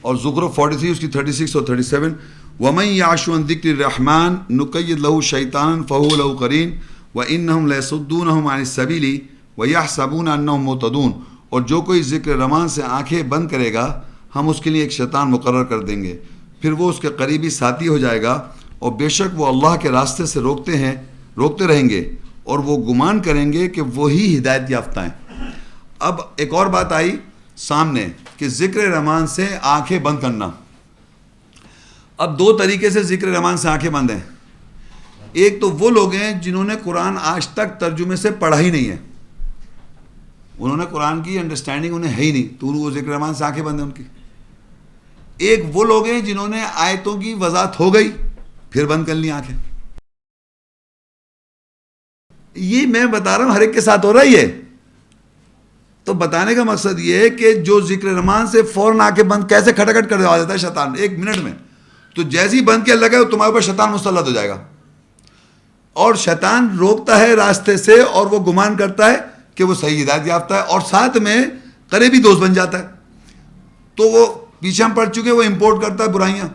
اور زخرف 43 اس کی 36 اور 37. وَمَن يَعْشُ عَن ذِكْرِ الرَّحْمَٰنِ نُقَيِّضْ لَهُ شَيْطَانًا فَهُوَ لَهُ قَرِينٌ وَإِنَّهُمْ لَيَصُدُّونَهُمْ عَنِ السَّبِيلِ وَيَحْسَبُونَ أَنَّهُمْ مُهْتَدُونَ. اور جو کوئی ذکر رحمان سے آنکھیں بند کرے گا ہم اس کے لیے ایک شیطان مقرر کر دیں گے، پھر وہ اس کے قریبی ساتھی ہو جائے گا، اور بے شک وہ اللہ کے راستے سے روکتے رہیں گے، اور وہ گمان کریں گے کہ وہی ہدایت یافتہ ہیں. اب ایک اور بات آئی سامنے کہ ذکر رحمان سے آنکھیں بند کرنا. اب دو طریقے سے ذکر رحمان سے آنکھیں بند ہیں. ایک تو وہ لوگ ہیں جنہوں نے قرآن آج تک ترجمے سے پڑھا ہی نہیں ہے، انہوں نے قرآن کی انڈرسٹینڈنگ انہیں ہے ہی نہیں، تو وہ ذکر رحمان سے آنکھیں بند ہیں ان کی. ایک وہ لوگ ہیں جنہوں نے آیتوں کی وضاحت ہو گئی پھر بند کر لی آنکھیں. یہ میں بتا رہا ہوں ہر ایک کے ساتھ ہو رہا ہے. تو بتانے کا مقصد یہ ہے کہ جو ذکر رحمان سے فوراً آنکھیں بند کیسے کھٹکھٹ کر دوا دیتا ہے شیطان ایک منٹ میں، تو جیسے ہی بند کیا لگا تمہارے اوپر شیطان مسلط ہو جائے گا، اور شیطان روکتا ہے راستے سے، اور وہ گمان کرتا ہے کہ وہ صحیح ہدایت یافتہ ہے، اور ساتھ میں قریبی دوست بن جاتا ہے. تو وہ پیچھے ہم پڑھ چکے، وہ امپورٹ کرتا ہے برائیاں،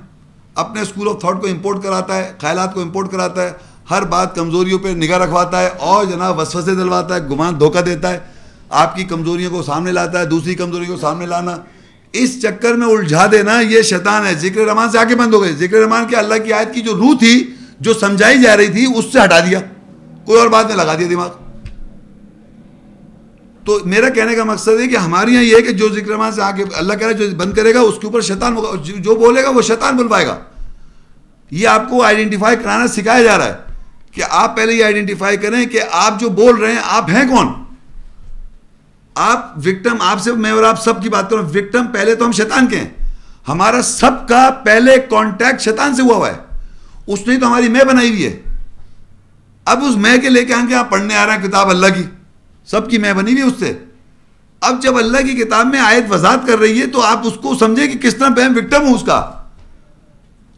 اپنے اسکول آف تھاٹ کو امپورٹ کراتا ہے، خیالات کو امپورٹ کراتا ہے، ہر بات کمزوریوں پہ نگاہ رکھواتا ہے، اور جناب وسوسے دلواتا ہے، گمان دھوکہ دیتا ہے، آپ کی کمزوریوں کو سامنے لاتا ہے، دوسری کمزوریوں کو سامنے لانا، اس چکر میں الجھا دینا، یہ شیطان ہے. ذکر رحمان سے آنکھیں بند ہو گئی. ذکر رحمان کے اللہ کی آیت کی جو روح تھی جو سمجھائی جا رہی تھی اس سے ہٹا دیا، کوئی اور بات میں لگا دیا دماغ. تو میرا کہنے کا مقصد ہے کہ ہمارے یہاں یہ ہے کہ جو ذکر رحمان سے آنکھیں اللہ کہہ رہا ہے جو بند کرے گا اس کے اوپر شیطان ہوگا، جو بولے گا وہ شیطان بلوائے گا. یہ آپ کو آئیڈینٹیفائی کرانا سکھایا جا رہا ہے کہ آپ پہلے یہ آئیڈینٹیفائی کریں کہ آپ جو بول رہے ہیں آپ ہیں کون. آپ وکٹم، آپ سے میں اور آپ سب کی بات کروں، وکٹم پہلے تو ہم شیطان کے ہیں. ہمارا سب کا پہلے کانٹیکٹ شیطان سے ہوا ہے، اس نے تو ہماری میں بنائی ہوئی ہے. اب اس میں کے لے کے آپ پڑھنے آ رہے ہیں کتاب اللہ کی، سب کی میں بنی ہوئی اس سے. اب جب اللہ کی کتاب میں آیت وضاحت کر رہی ہے تو آپ اس کو سمجھیں کہ کس طرح میں وکٹم ہوں اس کا.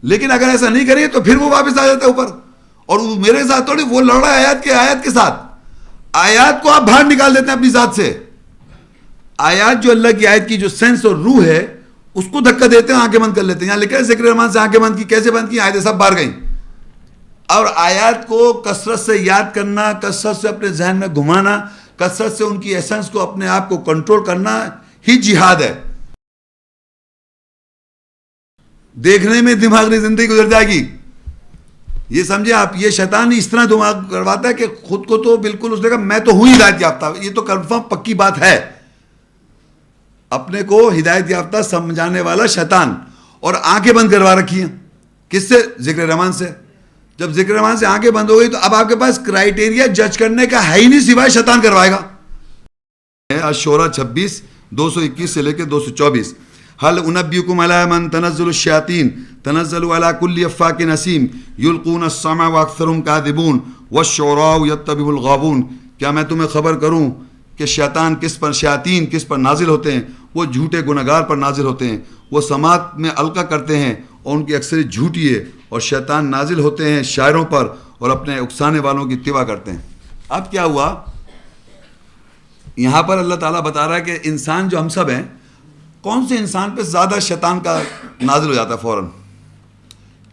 لیکن اگر ایسا نہیں کریں تو پھر وہ واپس آ جاتا ہے اوپر، اور وہ میرے ساتھ تھوڑی، وہ لڑ رہا ہے آیات کے ساتھ. آیات کو آپ باہر نکال دیتے ہیں اپنی ذات سے. آیات جو اللہ کی آیت کی جو سینس اور روح ہے اس کو دھکا دیتے ہیں، آنکھیں بند کر لیتے ہیں. یہاں لکھا ہے ذکر رحمان سے آنکھیں بند کی، کیسے بند کی؟ آیتیں سب باہر گئیں. اور آیات کو کثرت سے یاد کرنا، کثرت سے اپنے ذہن میں گھمانا، کثرت سے ان کی ایسنس کو اپنے آپ کو کنٹرول کرنا ہی جہاد ہے. دیکھنے میں دماغی زندگی گزر جائے گی. یہ سمجھے آپ، یہ شیطان اس طرح دماغ کرواتا ہے کہ خود کو تو بالکل اس نے کہا میں تو ہوں ہدایت یافتہ. یہ تو کنفرم پکی بات ہے، اپنے کو ہدایت یافتہ سمجھانے والا شیطان. اور آنکھیں بند کروا رکھی ہیں کس سے؟ ذکر رحمان سے. جب ذکر رحمان سے آنکھیں بند ہو گئی تو اب آپ کے پاس کرائیٹیریا جج کرنے کا ہے ہی نہیں سوائے شیطان کروائے گا. الشورى 26 221 سے لے کے 224. هل انبئكم على من تنزل الشياطين تنزل على كل افاك نسيم يلقون السمع واكثرهم كاذبون والشعراء يتبعهم الغاوون. کیا میں تمہیں خبر کروں کہ شیاطین کس پر نازل ہوتے ہیں؟ وہ جھوٹے گنہگار پر نازل ہوتے ہیں. وہ سماعت میں القا کرتے ہیں اور ان کی اکثریت جھوٹی ہے. اور شیطان نازل ہوتے ہیں شاعروں پر اور اپنے اکسانے والوں کی اتباع کرتے ہیں. اب کیا ہوا یہاں پر؟ اللہ تعالیٰ بتا رہا ہے کہ انسان جو ہم سب ہیں، کون سے انسان پہ زیادہ شیطان کا نازل ہو جاتا ہے فوراً؟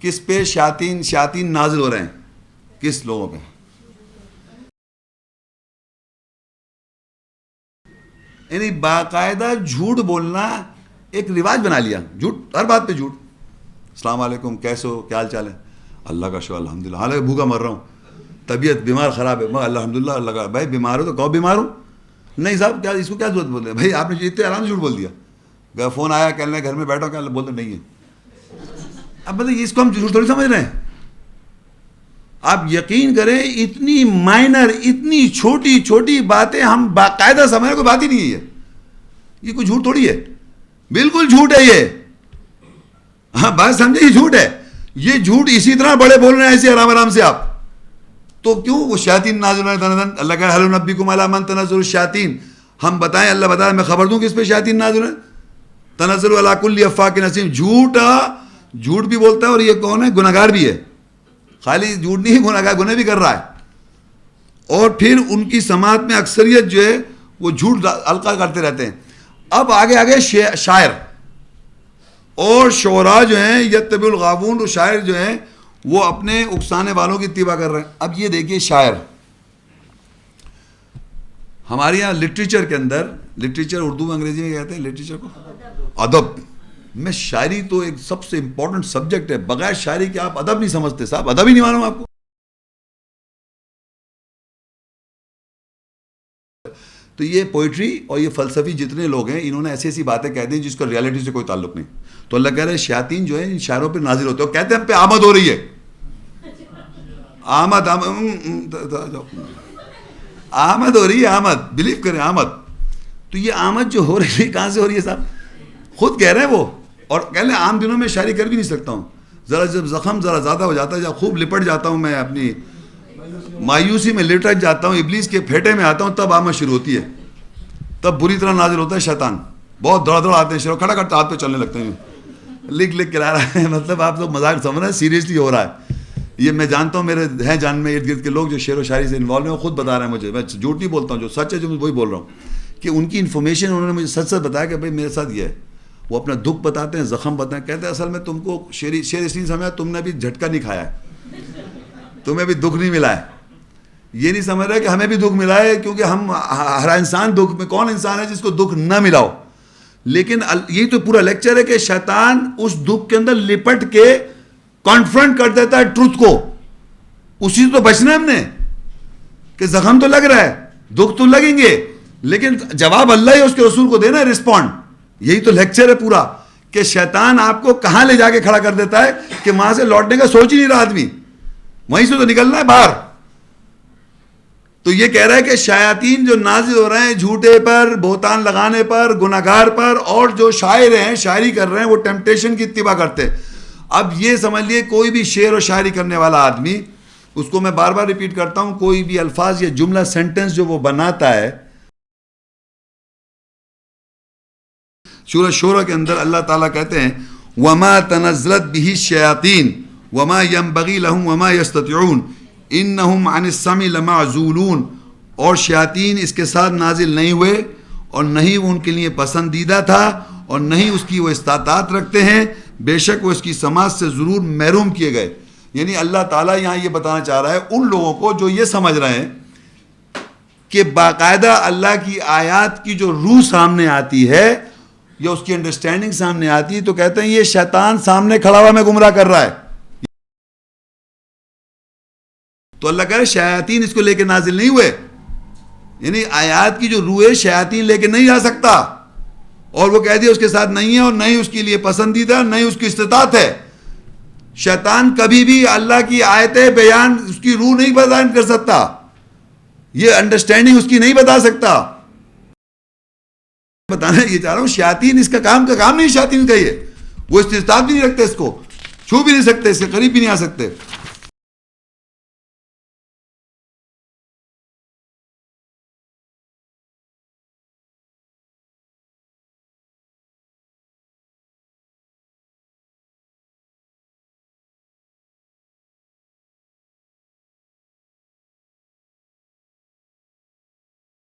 کس پہ شیاطین نازل ہو رہے ہیں؟ کس لوگوں پہ؟ یعنی باقاعدہ جھوٹ بولنا ایک رواج بنا لیا. جھوٹ، ہر بات پہ جھوٹ. السلام علیکم، کیسے ہو، کیا حال چال ہے؟ اللہ کا شکر الحمدللہ، حالانکہ بھوکا مر رہا ہوں، طبیعت بیمار خراب ہے، میں الحمدللہ اللہ کا. بھائی بیمار ہو تو کہو بیمار ہوں. نہیں صاحب کیا اس کو کیا ضرورت بول رہے ہیں؟ بھائی آپ نے اتنے آرام سے جھوٹ بول دیا. فون آیا کہنے گھر میں بیٹھا، کیا بولتے نہیں ہے. اب بتائیے اس کو ہم جھوٹ تھوڑی سمجھ رہے ہیں. آپ یقین کریں اتنی مائنر، اتنی چھوٹی چھوٹی باتیں ہم باقاعدہ سمجھنے کوئی بات ہی نہیں ہے. یہ کوئی جھوٹ تھوڑی ہے، بالکل جھوٹ ہے یہ. ہاں بات سمجھے، یہ جھوٹ ہے. یہ جھوٹ اسی طرح بڑے بول رہے ہیں ایسے آرام سے آپ. تو کیوں وہ شیاطین نازل ہیں؟ اللہ کا هل انبئکم علی من تنزل الشیاطین. ہم بتائیں، اللہ بتا میں خبر دوں کہ اس پہ شیاطین نازل ہیں. تنزل علی کل افاک نسیم. جھوٹ بھی بولتا ہے، اور یہ کون ہے؟ گنہگار بھی ہے. خالی جھوٹ نہیں، گنہگار، گناہ بھی کر رہا ہے. اور پھر ان کی سماعت میں اکثریت جو ہے وہ جھوٹ القا کرتے رہتے ہیں. اب آگے شاعر، اور شعراء جو ہیں یتبع الغاوون، اور شاعر جو ہیں وہ اپنے اکسانے والوں کی اتباع کر رہے ہیں. اب یہ دیکھیے شاعر ہمارے یہاں لٹریچر کے اندر، لٹریچر اردو میں انگریزی میں کہتے ہیں لٹریچر کو ادب میں، شاعری تو ایک سب سے امپورٹنٹ سبجیکٹ ہے. بغیر شاعری کے آپ ادب نہیں سمجھتے صاحب، ادب ہی نہیں معلوم آپ کو. تو یہ پوئٹری اور یہ فلسفی جتنے لوگ ہیں انہوں نے ایسی ایسی باتیں کہہ دی جس کا ریالٹی سے کوئی تعلق نہیں. تو اللہ کہہ رہے ہیں شیاطین جو ہیں ان شاعروں پہ نازل ہوتے ہیں اور کہتے ہیں ہم پہ آمد ہو رہی ہے. آمد آمد ہو رہی ہے، آمد بلیو کریں آمد. تو یہ آمد جو ہو رہی ہے کہاں سے ہو رہی ہے صاحب؟ خود کہہ رہے ہیں وہ. اور کہہ لیں عام دنوں میں شاعری کر بھی نہیں سکتا ہوں، ذرا جب زخم ذرا زیادہ ہو جاتا ہے، جب خوب لپٹ جاتا ہوں میں اپنی مایوسی میں لٹک جاتا ہوں، ابلیس کے پھیٹے میں آتا ہوں، تب آمد شروع ہوتی ہے. تب بری طرح نازل ہوتا ہے شیطان. بہت دوڑ دوڑ آتے ہیں، شروع کھڑا کھڑا ہاتھ پہ چلنے لگتے ہیں، لکھ لکھ کے لا رہا ہے. مطلب آپ لوگ مذاق سمجھ رہے ہیں، سیریسلی ہو رہا ہے. یہ میں جانتا ہوں، میرے ہیں جان میں ارد گرد کے لوگ جو شعر و شاعری سے انوالو ہیں، وہ خود بتا رہے ہیں مجھے. میں جھوٹ نہیں بولتا ہوں، جو سچ ہے جو میں وہی بول رہا ہوں کہ ان کی انفارمیشن انہوں نے مجھے سچ سچ بتایا کہ بھائی میرے ساتھ یہ ہے. وہ اپنا دکھ بتاتے ہیں، زخم بتائیں، کہتے ہیں اصل میں تم کو شعر اس لیے سمجھا تم نے ابھی جھٹکا نہیں کھایا ہے، تمہیں ابھی دکھ نہیں ملا ہے. یہ نہیں سمجھ رہے کہ ہمیں بھی دکھ ملا ہے، کیونکہ ہم ہر انسان دکھ میں، کون انسان ہے جس کو دکھ نہ ملا ہو. لیکن یہی تو پورا لیکچر ہے کہ شیطان اس دکھ کے اندر لپٹ کے کانفرنٹ کر دیتا ہے ٹروتھ کو. اسی تو بچنا ہے ہم نے کہ زخم تو لگ رہا ہے، دکھ تو لگیں گے، لیکن جواب اللہ ہی اس کے رسول کو دینا ہے، رسپونڈ. یہی تو لیکچر ہے پورا کہ شیطان آپ کو کہاں لے جا کے کھڑا کر دیتا ہے کہ وہاں سے لوٹنے کا سوچ ہی نہیں رہا آدمی، وہیں سے تو نکلنا ہے باہر. تو یہ کہہ رہا ہے کہ شیاطین جو نازل ہو رہے ہیں جھوٹے پر، بہتان لگانے پر، گناہگار پر، اور جو شاعر ہیں شاعری کر رہے ہیں وہ ٹیمپٹیشن کی اتباع کرتے. اب یہ سمجھ لیے کوئی بھی شعر و شاعری کرنے والا آدمی، اس کو میں بار بار ریپیٹ کرتا ہوں، کوئی بھی الفاظ یا جملہ سینٹنس جو وہ بناتا ہے، سورہ شورى کے اندر اللہ تعالیٰ کہتے ہیں وَمَا تَنَزَّلَتْ بِهِ الشَّيَاطِينُ وَمَا يَنبَغِي لَهُمْ وَمَا يَسْتَطِيعُونَ إِنَّهُمْ عَنِ السَّمْعِ لَمَعْزُولُونَ. اور شیاطین اس کے ساتھ نازل نہیں ہوئے اور نہیں ان کے لیے پسندیدہ تھا اور نہیں اس کی وہ استطاعت رکھتے ہیں، بے شک وہ اس کی سماعت سے ضرور محروم کیے گئے. یعنی اللہ تعالیٰ یہاں یہ بتانا چاہ رہا ہے ان لوگوں کو جو یہ سمجھ رہے ہیں کہ باقاعدہ اللہ کی آیات کی جو روح سامنے آتی ہے یا اس کی انڈرسٹینڈنگ سامنے آتی ہے، تو کہتے ہیں یہ شیطان سامنے کھڑا ہوا میں گمراہ کر رہا ہے. تو اللہ کہہ رہے شیاطین اس کو لے کے نازل نہیں ہوئے، یعنی آیات کی جو روح ہے شیاطین لے کے نہیں جا سکتا. اور وہ کہہ دیا اس کے ساتھ نہیں ہے اور نہ ہی اس کے لیے پسندیدہ، نہ ہی اس کی استطاعت ہے. شیطان کبھی بھی اللہ کی آیتیں بیان اس کی روح نہیں بیان کر سکتا، یہ انڈرسٹینڈنگ اس کی نہیں بتا سکتا. بتانا یہ چاہ رہا ہوں شیاطین اس کا کام نہیں، شیاطین کا یہ وہ استطاعت بھی نہیں رکھتے، اس کو چھو بھی نہیں سکتے، اس کے قریب بھی نہیں آ سکتے.